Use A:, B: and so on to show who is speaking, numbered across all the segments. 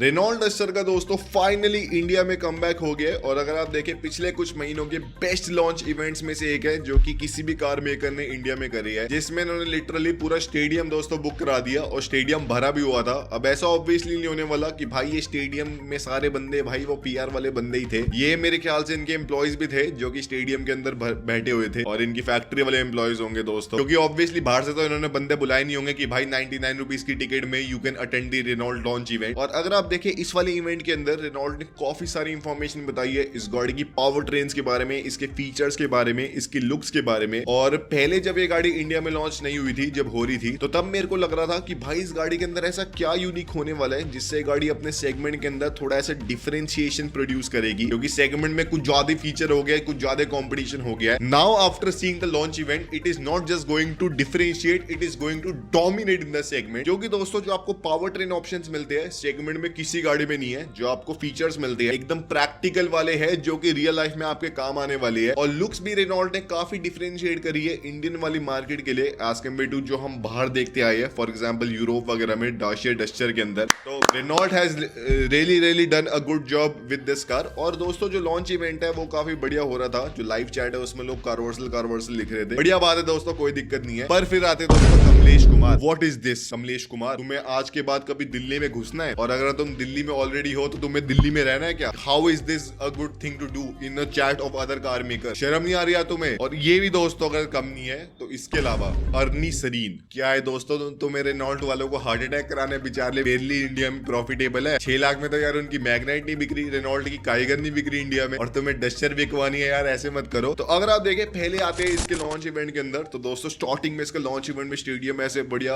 A: Renault duster का दोस्तों finally India में कमबैक हो गया और अगर आप देखें पिछले कुछ महीनों के बेस्ट लॉन्च इवेंट्स में से एक है जो कि किसी भी कार मेकर ने इंडिया में करी है, जिसमें इन्होंने लिटरली पूरा स्टेडियम दोस्तों बुक करा दिया और स्टेडियम भरा भी हुआ था। अब ऐसा ऑब्वियसली नहीं होने वाला कि भाई ये स्टेडियम में सारे बंदे भाई वो पीआर वाले बंदे ही थे, ये मेरे ख्याल से इनके एम्प्लॉयज भी थे जो कि स्टेडियम के अंदर बैठे हुए थे और इनकी फैक्ट्री वाले एम्प्लॉयज होंगे दोस्तों, क्योंकि ऑब्वियसली बाहर से तो इन्होंने बंदे बुलाए नहीं होंगे कि भाई 99 रुपीज की टिकट में you can attend the Renault launch event. और अगर आप देखें इस वाले इवेंट के अंदर रेनॉल्ट ने काफी सारी इंफॉर्मेशन बताई है इस गाड़ी की पावर ट्रेन्स के बारे में, इसके फीचर्स के बारे में, इसकी लुक्स के बारे में। और पहले जब ये गाड़ी इंडिया में लॉन्च नहीं हुई थी, जब हो रही थी, तो तब मेरे को लग रहा था कि भाई इस गाड़ी के अंदर ऐसा क्या यूनिक होने वाला है जिससे गाड़ी अपने सेगमेंट के अंदर थोड़ा ऐसा डिफरेंशिएशन प्रोड्यूस करेगी, क्योंकि सेगमेंट में कुछ ज्यादा फीचर हो गया है, कुछ ज्यादा कंपटीशन हो गया है। Now after seeing the launch event it is not just going to differentiate, it is going to dominate in the segment. जो कि दोस्तों जो आपको पावर ट्रेन ऑप्शंस मिलते हैं सेगमेंट में किसी गाड़ी में नहीं है, जो आपको फीचर्स मिलते हैं एकदम प्रैक्टिकल वाले हैं जो कि रियल लाइफ में आपके काम आने वाली है। और लुक्स भी रेनॉल्ट ने काफी डिफरेंशिएट करी है इंडियन वाली मार्केट के लिए एज कम्पेयर टू जो हम बाहर देखते आए हैं, फॉर एग्जांपल यूरोप वगैरह में दाशिया डस्टर के अंदर। तो Renault has really done a good job with this car. और दोस्तों जो लॉन्च इवेंट है वो काफी बढ़िया हो रहा था, जो लाइव चैट है उसमें लोग कारवर्सल लिख रहे थे, बढ़िया बात है दोस्तों, कोई दिक्कत नहीं है। पर फिर आते दोस्तों Kamlesh Kumar. What is this Kamlesh Kumar, तुम्हें आज के बाद कभी दिल्ली में घुसना है और अगर तुम दिल्ली में ऑलरेडी हो तो तुम्हें दिल्ली में रहना है क्या? How is this a good thing to do in the chat of other car maker? शर्म नहीं आ रही है तुम्हें? और ये भी दोस्तों अगर कम नहीं है तो इसके अलावा अर्नी सरीन क्या है दोस्तों, तो मेरे रेनॉल्ट वालों को हार्ट अटैक कराने बेचारे बेरली इंडिया में प्रॉफिटेबल है। 6 लाख में तो यार उनकी मैग्नाइट नहीं बिक रही, रेनॉल्ट की काइगर नहीं बिक रही इंडिया में, और तुम्हें डस्टर बिकवानी है यार, ऐसे मत करो। तो अगर आप देखें पहले आते हैं इसके लॉन्च इवेंट के अंदर, तो दोस्तों स्टार्टिंग में इसका लॉन्च इवेंट में स्टेडियम में ऐसे बढ़िया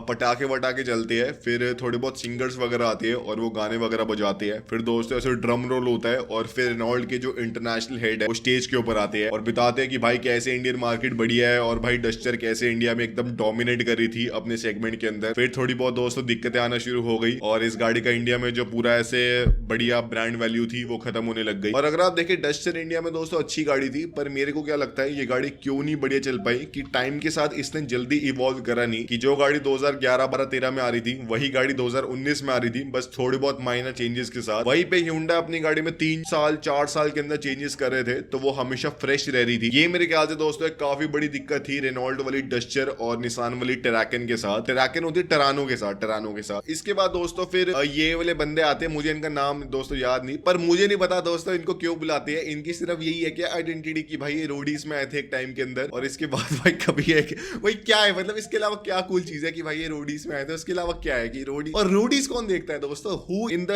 A: पटाखे वटाखे चलते हैं, फिर थोड़े बहुत सिंगर्स वगैरह आते हैं और वो गाने वगैरह बजाते हैं, फिर दोस्तों ऐसे ड्रम रोल होता है और फिर रेनॉल्ट के जो इंटरनेशनल हेड है वो स्टेज के ऊपर आते हैं और बताते हैं कि भाई कैसे इंडियन मार्केट बढ़िया है और भाई डस्टर कैसे इंडिया में एकदम डोमिनेट कर रही थी अपने सेगमेंट के अंदर। फिर थोड़ी बहुत दोस्तों दिक्कतें आना शुरू हो गई और इस गाड़ी का इंडिया में जो पूरा ऐसे बढ़िया ब्रांड वैल्यू थी वो खत्म होने लग गई। और अगर आप देखें डस्टर इंडिया में दोस्तों अच्छी गाड़ी थी, पर मेरे को क्या लगता है ये गाड़ी क्यों नहीं बढ़िया चल पाई कि टाइम के साथ इसने जल्दी इवॉल्व करा नहीं, कि जो गाड़ी 2011, 12, 13 में आ रही थी वही गाड़ी 2019 में आ रही थी, बस थोड़े बहुत माइनर चेंजेस के साथ। वहीं पे Hyundai अपनी गाड़ी में 3 साल 4 साल के अंदर चेंजेस कर रहे थे, तो वो हमेशा फ्रेश रह रही थी। ये मेरे ख्याल से दोस्तों एक काफी बड़ी दिक्कत थी रेनॉल्ट वाली डस्टर और निसान वाली टेराकन के साथ, टेराकन होती है टरानो के साथ। इसके बाद दोस्तों फिर ये वाले बंदे आते हैं, मुझे इनका नाम दोस्तों याद नहीं, पर मुझे नहीं पता दोस्तों इनको क्यों बुलाते हैं, इनकी सिर्फ यही है कि आइडेंटिटी की भाई ये रोडीज में आए थे एक टाइम के अंदर, और इसके बाद भाई कभी है भाई क्या है, मतलब इसके अलावा क्या कूल चीज है कि भाई ये रोडीज में आए थे, उसके अलावा क्या है कि रोडी, और रोडीज कौन देखता है दोस्तों? Who in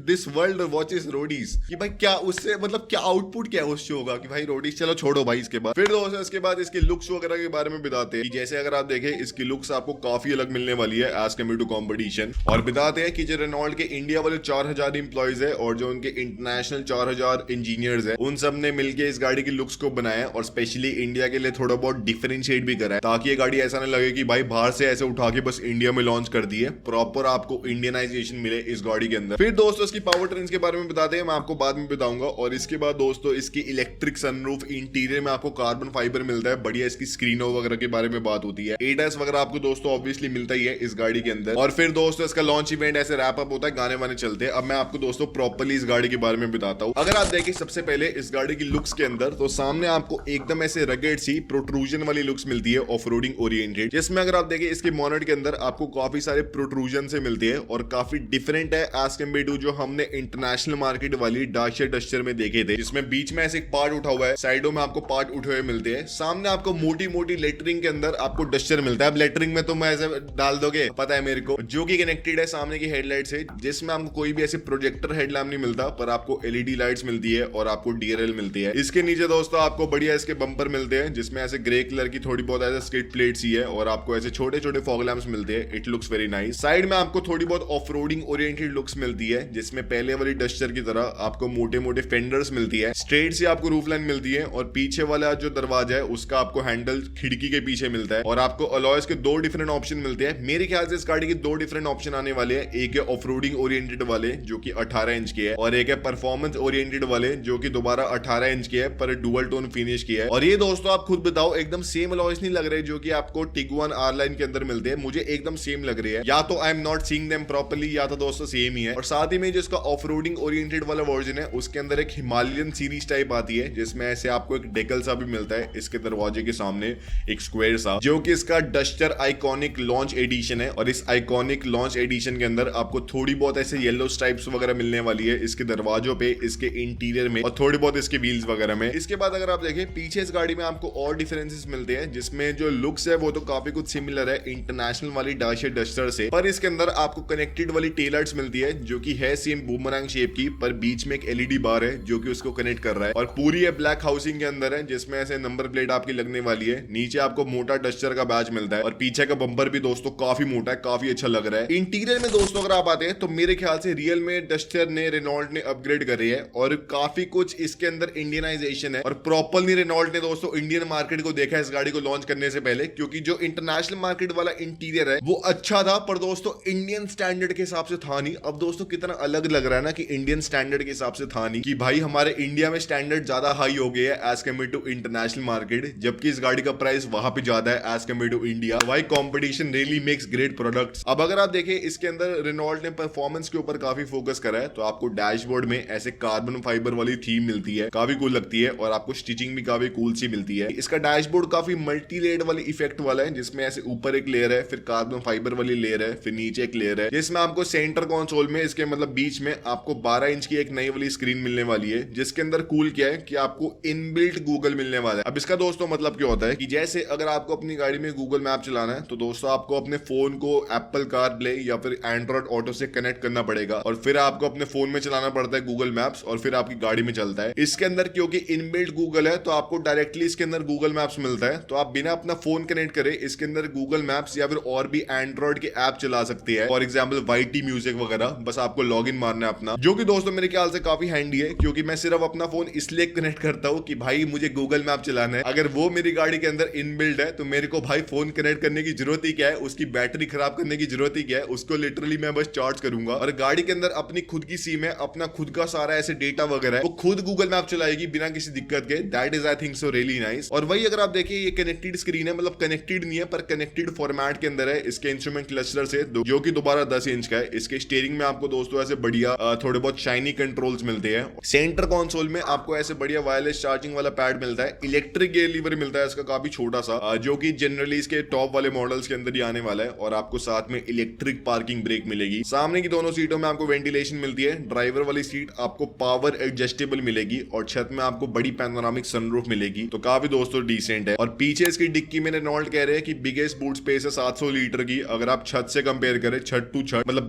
A: this world watches Roadies, कि भाई क्या उससे मतलब क्या आउटपुट क्या है उस शो का कि भाई रोडीज, चलो छोड़ो भाई। इसके बाद फिर दोस्तों इसके बाद इसके लुक्स वगैरह के बारे में बताते हैं, जैसे अगर आप देखें इसकी लुक्स आपको काफी अलग मिलने वाली है एज कम्पेयर टू कंपटीशन। और बताते हैं कि जो रेनॉल्ट के इंडिया वाले 4000 इंप्लॉइज है और जो उनके इंटरनेशनल 4000 इंजीनियर्स है, उन सब ने मिलकर इस गाड़ी की लुक्स को बनाया और स्पेशली इंडिया के लिए थोड़ा बहुत डिफरेंशिएट भी करा है, ताकि ये गाड़ी ऐसा ना लगे कि भाई बाहर से ऐसे उठा के बस इंडिया में लॉन्च कर दी है, प्रॉपर आपको इंडियनाइजेशन मिले इस गाड़ी के अंदर। फिर दोस्तों इसकी पावर ट्रेन्स के बारे में बताते हैं, मैं आपको बाद में बताऊंगा। और इसके बाद दोस्तों इसकी इलेक्ट्रिक सनरूफ, इंटीरियर में आपको कार्बन फाइबर मिलता है, बढ़िया इसकी स्क्रीनों वगैरह के बारे में बात होती है, एडीएस वगैरह आपको दोस्तों ऑब्वियसली मिलता ही है इस गाड़ी के अंदर। और फिर दोस्तों इसका लॉन्च इवेंट ऐसे रैप अप होता है, गाने वाने चलते हैं। अब मैं आपको दोस्तों प्रॉपर्ली इस गाड़ी के बारे में बताता हूँ। अगर आप देखें सबसे पहले इस गाड़ी की लुक्स के अंदर, तो सामने आपको एकदम ऐसे रगेड सी प्रोट्रूजन वाली लुक्स मिलती है, ऑफ रोडिंग ओरिएंटेड, जिसमें अगर आप देखें इसके मॉनेट के अंदर आपको काफी सारे प्रोट्रूजन से मिलते हैं और काफी डिफरेंट है एज कम्पेयर टू जो हमने इंटरनेशनल मार्केट वाली दाशिया डस्टर में देखे थे, जिसमें बीच में ऐसे एक पार्ट उठा हुआ है, साइडों में आपको पार्ट उठे हुए मिलते हैं, सामने आपको मोटी मोटी लेटरिंग के अंदर आपको डस्टर मिलता है। अब लेटरिंग में तुम ऐसे डाल दोगे, पता है मेरे को, जो कि कनेक्टेड है सामने की हेडलाइट से, जिसमें आपको कोई भी ऐसे प्रोजेक्टर हेडलैम्प नहीं मिलता, पर आपको एलईडी लाइट्स मिलती है और आपको डीआरएल मिलती है। इसके नीचे दोस्तों आपको बढ़िया इसके बम्पर मिलते हैं, जिसमें ऐसे ग्रे कलर की थोड़ी बहुत ऐसे स्किड प्लेट्स ही है और आपको ऐसे छोटे छोटे फॉग लैम्प्स मिलते हैं। It looks very nice. Side में आपको थोड़ी बहुत ऑफ रोडिंग ओरिएंटेड लुक्स मिलती है, जिसमें पहले वाली डस्टर की तरह आपको मोटे मोटे फेंडर्स मिलती है, स्ट्रेट से आपको रूफ लाइन मिलती है और पीछे वाला जो दरवाजा है उसका आपको हैंडल खिड़की के पीछे मिलता है। और आपको अलॉयज के 2 डिफरेंट ऑप्शन मिलते हैं। मेरे ख्याल से इस गाड़ी के 2 डिफरेंट ऑप्शन आने वाले हैं, एक है ऑफ रोडिंग ओरिएंटेड वाले जो कि 18 इंच के है, और एक है परफॉर्मेंस ओरिएंटेड वाले जो कि दोबारा 18 इंच के है पर डुअल टोन फिनिश की है। और ये दोस्तों आप खुद बताओ एकदम सेम अलॉयज नहीं लग रहे जो कि आपको टिगुआन आर लाइन के अंदर मिलते हैं? मुझे एकदम सेम लग रही है, या तो I am not seeing them properly, या तो दोस्तों सेम ही है। और साथ ही में जो इसका ऑफ रोडिंग ओरिएंटेड वाला वर्जन है उसके अंदर एक हिमालयन सीरीज टाइप आती है, जिसमें ऐसे आपको एक डेकल सा भी मिलता है इसके दरवाजे के सामने, एक स्क्वायर सा, जो कि इसका डस्टर आइकॉनिक लॉन्च एडिशन है। और इस आइकॉनिक लॉन्च एडिशन के अंदर आपको थोड़ी बहुत ऐसे येलो स्ट्राइप्स वगैरह मिलने वाली है इसके दरवाजों पे, इसके इंटीरियर में और थोड़ी बहुत इसके व्हील्स वगैरह में। इसके बाद अगर आप देखें पीछे इस गाड़ी में आपको और डिफरेंसेस मिलते हैं, जिसमें जो लुक्स है वो तो काफी कुछ सिमिलर है इंटरनेशनल वाली दाइशे डस्टर से, पर इसके अंदर आपको कनेक्टेड वाली टेल लाइट्स मिलती है जो कि है सेम बूमरैंग शेप की, पर बीच में एक एलईडी बार है जो कि उसको कनेक्ट कर रहा है। और पूरी ये ब्लैक हाउसिंग के अंदर है, जिसमें ऐसे नंबर प्लेट आपकी लगने वाली है। नीचे आपको मोटा डस्टर का बैच मिलता है और पीछे का बम्पर भी दोस्तों काफी मोटा है, काफी अच्छा लग रहा है। इंटीरियर में दोस्तों अगर आप आते हैं तो मेरे ख्याल से रियल में डस्टर ने रेनॉल्ट ने अपग्रेड करी है और काफी कुछ इसके अंदर इंडियनाइजेशन है। और प्रॉपरली रेनॉल्ट ने दोस्तों इंडियन मार्केट को देखा इस गाड़ी को लॉन्च करने से पहले, क्योंकि जो इंटरनेशनल मार्केट वाला इंटीरियर है वो अच्छा था पर दोस्तों इंडियन स्टैंडर्ड के हिसाब से था नहीं। अब दोस्तों कितना अलग लग रहा है ना कि इंडियन स्टैंडर्ड के हिसाब से था नहीं, कि भाई हमारे इंडिया में स्टैंडर्ड ज्यादा हाई हो गया है as compared to international market, जबकि इस गाड़ी का प्राइस वहां पे ज्यादा है एज कम्पेयर टू इंडिया। भाई competition really makes great products. अब अगर आप देखें इसके अंदर रेनॉल्ट ने परफॉर्मेंस के ऊपर काफी फोकस करा है, तो आपको डैशबोर्ड में ऐसे कार्बन फाइबर वाली थीम मिलती है, काफी कूल लगती है और आपको स्टिचिंग भी काफी कूल सी मिलती है। इसका डैशबोर्ड काफी मल्टी लेयर वाली इफेक्ट वाला है, जिसमें ऐसे ऊपर एक लेयर है, फिर कार्बन फाइबर वाली लेयर है, फिर नीचे एक लेयर है, जिसमें आपको सेंटर कंसोल में इसके मतलब बीच में आपको 12 इंच की एक नई वाली स्क्रीन मिलने वाली है, जिसके अंदर कूल क्या है कि आपको इनबिल्ट गूगल मिलने वाला है। अब इसका दोस्तों मतलब क्या होता है कि जैसे अगर आपको अपनी गाड़ी में गूगल मैप चलाना है तो दोस्तों आपको अपने फोन को एप्पल कारप्ले या फिर एंड्रॉइड ऑटो से कनेक्ट करना पड़ेगा और फिर आपको अपने फोन में चलाना पड़ता है गूगल मैप्स और फिर आपकी गाड़ी में चलता है। इसके अंदर क्योंकि इनबिल्ट गूगल है तो आपको डायरेक्टली इसके अंदर गूगल मैप्स मिलता है, तो आप बिना अपना फोन कनेक्ट करे इसके अंदर गूगल मैप्स या फिर और भी एंड्रॉइड के ऐप चला सकते हैं, फॉर एग्जाम्पल YT म्यूजिक वगैरह। बस आपको लॉग इन मारना है अपना, जो कि दोस्तों मेरे ख्याल से काफी हैंडी है, क्योंकि मैं सिर्फ अपना फोन इसलिए कनेक्ट करता हूं कि भाई मुझे गूगल मैप चलाना है। अगर वो मेरी गाड़ी के अंदर इनबिल्ट है तो मेरे को भाई फोन कनेक्ट करने की जरूरत ही क्या है, उसकी बैटरी खराब करने की जरूरत ही क्या है, उसको लिटरली मैं बस चार्ज करूंगा और गाड़ी के अंदर अपनी खुद की सिम है, अपना खुद का सारा ऐसे डेटा वगैरह है, वो खुद गूगल मैप चलाएगी बिना किसी दिक्कत के। That is I think so really nice. और वही अगर आप देखिए ये कनेक्टेड स्क्रीन है, मतलब कनेक्टेड नहीं है पर कनेक्टेड फॉर्मेट के अंदर है इसके इंस्ट्रूमेंट क्लस्टर से, जो कि दोबारा 10 इंच का है। इसके स्टीयरिंग में आपको दोस्तों ऐसे बढ़िया थोड़े बहुत शाइनी कंट्रोल्स मिलते हैं। सेंटर कंसोल में आपको ऐसे बढ़िया वायरलेस चार्जिंग वाला पैड मिलता है। इलेक्ट्रिक गियर लीवर मिलता है इसका काफी छोटा सा, जो कि जनरली इसके टॉप वाले मॉडल्स के अंदर ही आने वाला है। और आपको साथ में इलेक्ट्रिक पार्किंग ब्रेक मिलेगी। सामने की दोनों सीटों में आपको वेंटिलेशन मिलती है। ड्राइवर वाली सीट आपको पावर एडजस्टेबल मिलेगी और छत में आपको बड़ी पैनोरामिक सनरूफ मिलेगी, तो काफी दोस्तों डिसेंट है। और पीछे इसकी डिक्की में रेनॉल्ट कह रहे हैं कि बिगेस्ट बूट स्पेस है 700 लीटर की, अगर आप छत से कंपेयर करें, छत टू छत मतलब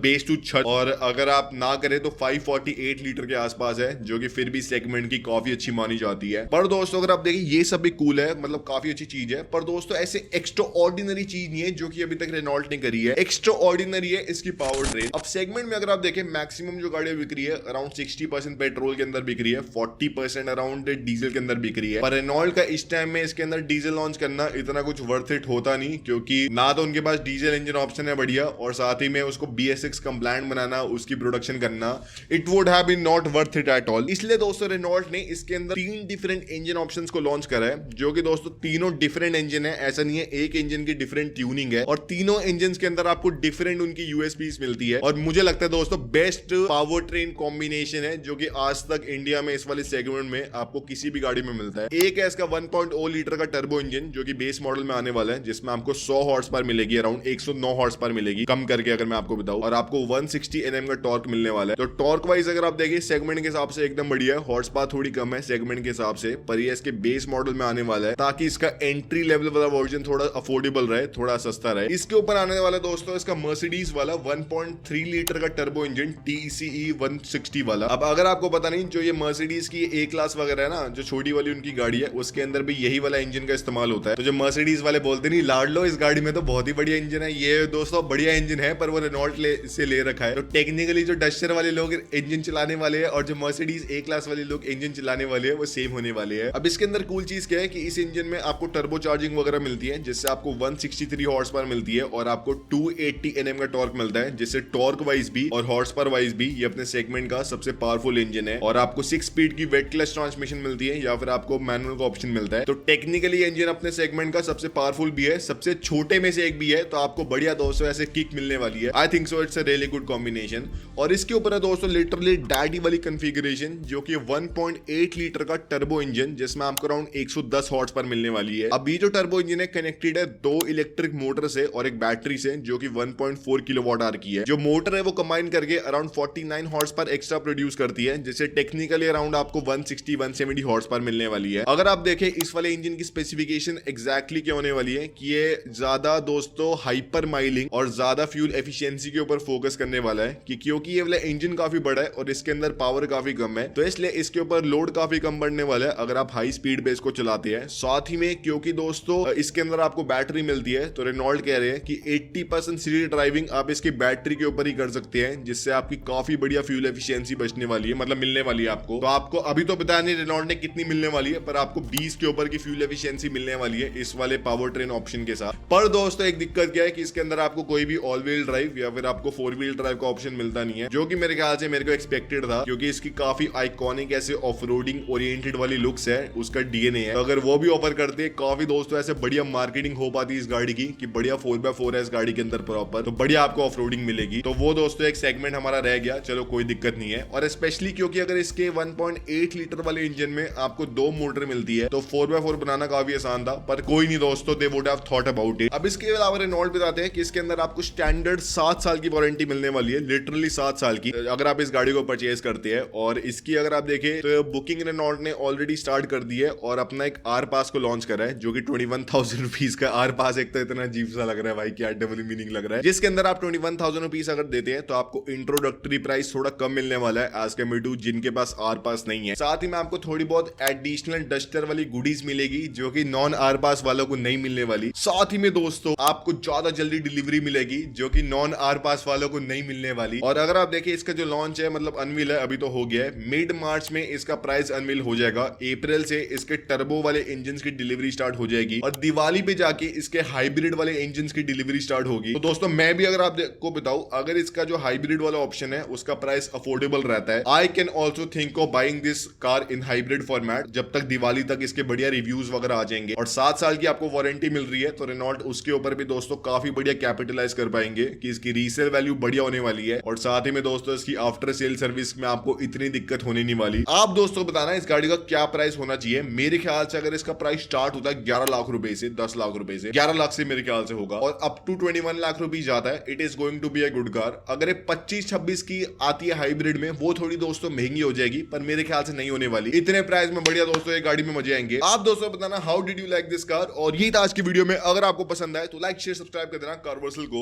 A: बेस टू छत, और अगर आप ना करें तो 548 लीटर के आसपास है, जो कि फिर भी सेगमेंट की काफी अच्छी मानी जाती है। पर दोस्तों अगर आप देखिए ये सब भी कूल है, मतलब काफी अच्छी चीज है, पर दोस्तों ऐसे एक्स्ट्रा ऑर्डिनरी चीज नहीं है जो कि अभी तक रेनॉल्ट ने करी है। एक्स्ट्रा ऑर्डिनरी है इसकी पावर ट्रेन। अब सेगमेंट में अगर आप देखें मैक्सिमम जो गाड़ियां बिक रही है अराउंड 60% पेट्रोल के अंदर बिक रही है, 40% अराउंड डीजल के अंदर बिक रही है। पर रेनॉल्ट का इस टाइम में इसके अंदर डीजल लॉन्च करना इतना कुछ वर्थ इट होता नहीं, क्योंकि ना तो उनके पास डीजल इंजन ऑप्शन है बढ़िया, और साथ ही में उसको BS6 कंप्लायंट बनाना, उसकी प्रोडक्शन करना, it would have been not worth it at all. इसलिए दोस्तों रेनॉल्ट ने इसके अंदर 3 डिफरेंट इंजन ऑप्शंस को लॉन्च करा है, जो कि दोस्तों तीनों डिफरेंट इंजन है। ऐसा नहीं है एक इंजन की डिफरेंट ट्यूनिंग है, और तीनों इंजन के अंदर आपको डिफरेंट उनकी USPs मिलती है। और मुझे लगता है दोस्तों बेस्ट पावर ट्रेन कॉम्बिनेशन है जो कि आज तक इंडिया में इस वाले सेगमेंट में आपको किसी भी गाड़ी में मिलता है। एक है इसका 1.0 लीटर का टर्बो इंजन जो कि बेस मॉडल में आने वाला है, जिसमें आपको 100 हॉर्स पावर मिलेगी, अराउंड 109 हॉर्स पावर मिलेगी कम करके अगर मैं आपको बताऊं, और आपको 160 Nm का टॉर्क मिलने वाला है। तो टॉर्क वाइज अगर आप देखिए सेगमेंट के हिसाब से एकदम बढ़िया है, हॉर्स पावर थोड़ी कम है सेगमेंट के हिसाब से, पर ये इसके बेस मॉडल में आने वाला है ताकि इसका एंट्री लेवल वाला वर्जन थोड़ा अफोर्डेबल रहे, थोड़ा सस्ता रहे। इसके ऊपर आने वाला दोस्तों इसका मर्सिडीज वाला 1.3 लीटर का टर्बो इंजन TCE 160 वाला। अब अगर आपको पता नहीं, जो ये मर्सिडीज की A क्लास वगैरह है ना, जो छोटी वाली उनकी गाड़ी है, उसके अंदर भी यही वाला इंजन का इस्तेमाल होता है। तो जो मर्सिडीज वाले बोलते नहीं लाड लो इस गाड़ी में तो बहुत ही बढ़िया इंजन है, ये दोस्तों बढ़िया इंजन है, पर वो रेनॉल्ट से ले रखा है। तो टेक्निकली जो डस्टर वाले लोग इंजन चलाने वाले हैं और जो मर्सिडीज A क्लास वाले लोग इंजन चलाने वाले हैं वो सेम होने वाले हैं। अब इसके अंदर कूल चीज क्या है कि इस इंजन में आपको टर्बो चार्जिंग वगैरह मिलती है, जिससे आपको 163 हॉर्स पावर मिलती है, और आपको 280 Nm का टॉर्क मिलता है, जिससे टॉर्क वाइज भी और हॉर्स पावर वाइज भी ये अपने सेगमेंट का सबसे पावरफुल इंजन है। और आपको 6 स्पीड की वेट क्लच ट्रांसमिशन मिलती है या फिर आपको मैनुअल का ऑप्शन मिलता है। तो टेक्निकली इंजन अपने सेगमेंट का सबसे पावरफुल भी है, सबसे छोटे में से एक भी है, तो आपको बढ़िया दोस्तों ऐसे किक मिलने वाली है। I think so it's a really good combination. और इसके ऊपर है दोस्तों लिटरली डैडी वाली कॉन्फ़िगरेशन, जो कि 1.8 लीटर का टर्बो इंजन, जिसमें आपको अराउंड 110 हॉर्स पर मिलने वाली है। अब ये जो टर्बो इंजन है कनेक्टेड है 2 इलेक्ट्रिक मोटर से और एक बैटरी से, जो कि 1.4 किलोवाट आवर की है। जो मोटर है वो कंबाइन करके अराउंड 49 हॉर्स पर एक्स्ट्रा प्रोड्यूस करती है, जिससे टेक्निकली अराउंड आपको 160-170 हॉर्स पर मिलने वाली है। अगर आप देखें इस वाले इंजन की स्पेसिफिकेशन एग्जैक्टली क्या होने वाली है कि ये ज्यादा दोस्तों हाइपर माइलिंग और ज्यादा फ्यूल एफिशिएंसी के ऊपर फोकस करने वाला है, क्योंकि ये वाला इंजन काफी बड़ा है और इसके अंदर पावर काफी कम है, तो इसलिए इसके ऊपर लोड काफी कम बढ़ने वाला है अगर आप हाई स्पीड बेस को चलाते हैं। साथ ही में क्योंकि दोस्तों इसके अंदर आपको बैटरी मिलती है, तो रेनॉल्ट कह रहे हैं कि 80% सिटी ड्राइविंग आप इसकी बैटरी के ऊपर ही कर सकते हैं, जिससे आपकी काफी बढ़िया फ्यूल एफिशिएंसी बचने वाली है, मतलब मिलने वाली है आपको। तो आपको अभी तो पता नहीं रेनॉल्ट ने कितनी मिलने वाली है, पर आपको 20 के ऊपर की फ्यूल एफिशिएंसी मिलने वाली है इस वाले पावर ट्रेन ऑप्शन के साथ। पर दोस्तों एक दिक्कत क्या है कि इसके अंदर आपको कोई भी ऑल व्हील ड्राइव या फिर आपको 4 व्हील ड्राइव का ऑप्शन मिलता नहीं है, जो कि मेरे ख्याल से मेरे को एक्सपेक्टेड था, क्योंकि इसकी काफी आइकॉनिक ऐसे ऑफ रोडिंग ओरिएंटेड वाली लुक्स है, उसका डीएनए है। तो अगर वो भी ऑफर करते काफी दोस्तों ऐसे बढ़िया मार्केटिंग हो पाती इस गाड़ी की कि बढ़िया 4x4 है इस गाड़ी के अंदर प्रॉपर, तो बढ़िया आपको ऑफ रोडिंग मिलेगी। तो वो दोस्तों एक सेगमेंट हमारा रह गया, चलो कोई दिक्कत नहीं है। और स्पेशली क्योंकि अगर इसके 1.8 लीटर वाले इंजन में आपको 2 मोटर मिलती है, तो 4x4 बनाना काफी आसान था, पर कोई नहीं दोस्तों, they would have thought about it. अब इसके अलावा रेनॉल्ट बताते हैं कि इसके अंदर आपको स्टैंडर्ड 7 साल की वारंटी मिलने वाली है, लिटरली 7 साल की, अगर आप इस गाड़ी को परचेज करते हैं। और इसकी अगर आप देखें तो बुकिंग रेनॉल्ट ने ऑलरेडी स्टार्ट कर दी है और अपना एक आर पास को लॉन्च करा है, जो कि 21,000 रुपीज का आर पास। एक तो इतना अजीब सा लग रहा है भाई, क्या डबल मीनिंग लग रहा है, जिसके अंदर आप 21,000 रुपीज अगर देते हैं तो आपको इंट्रोडक्टरी प्राइस थोड़ा कम मिलने वाला है एज कम्पेयर टू जिनके पास आर पास नहीं है। साथ ही में आपको थोड़ी बहुत एडिशनल डस्टर वाली गुडीज मिलेगी, जो कि नॉन आर पास वालों को नहीं मिलने वाली। साथ ही में दोस्तों आपको ज्यादा जल्दी डिलीवरी मिलेगी, जो कि नॉन आर पास वालों को नहीं मिलने वाली। और अगर आप देखिए इसका जो लॉन्च है, मतलब अनवील है, अभी तो हो गया है, मिड मार्च में इसका प्राइस अनवील हो जाएगा। अप्रैल से इसके टर्बो वाले इंजन की डिलीवरी स्टार्ट हो जाएगी और दिवाली पे जाके इसके हाइब्रिड वाले इंजन की डिलीवरी स्टार्ट होगी। तो दोस्तों मैं भी अगर आपको बताऊं, अगर इसका जो हाइब्रिड वाला ऑप्शन है उसका प्राइस अफोर्डेबल रहता है, I can also think of buying this car in hybrid format, जब तक दिवाली तक इसके बढ़िया रिव्यूज वगैरह आ जाएंगे। और 7 साल की आपको वारंटी मिल रही है, तो रेनॉल्ट उसके ऊपर भी दोस्तों काफी बढ़िया कैपिटलाइज कर पाएंगे कि इसकी रीसेल वैल्यू बढ़िया होने वाली है। और साथ ही में दोस्तों इसकी आफ्टर सेल सर्विस में आपको इतनी दिक्कत होने नहीं वाली। आप दोस्तों बताना इस गाड़ी का क्या प्राइस होना चाहिए। मेरे ख्याल से अगर इसका प्राइस स्टार्ट होता है 11 लाख रुपए से, 10 लाख रुपए से, 11 लाख से मेरे ख्याल से होगा, और अप टू 21 लाख रुपए जाता है, it is going to be a good car. अगर 25-26 की आती है हाइब्रिड में, वो थोड़ी दोस्तों महंगी हो जाएगी, पर मेरे ख्याल से नहीं होने वाली। इतने प्राइस में बढ़िया दोस्तों ये गाड़ी में मजे आएंगे। आप दोस्तों बताना how did you like this car. और ये था आज की वीडियो में, अगर आपको पसंद आए तो लाइक शेयर सब्सक्राइब कर देना कारवर्सल को।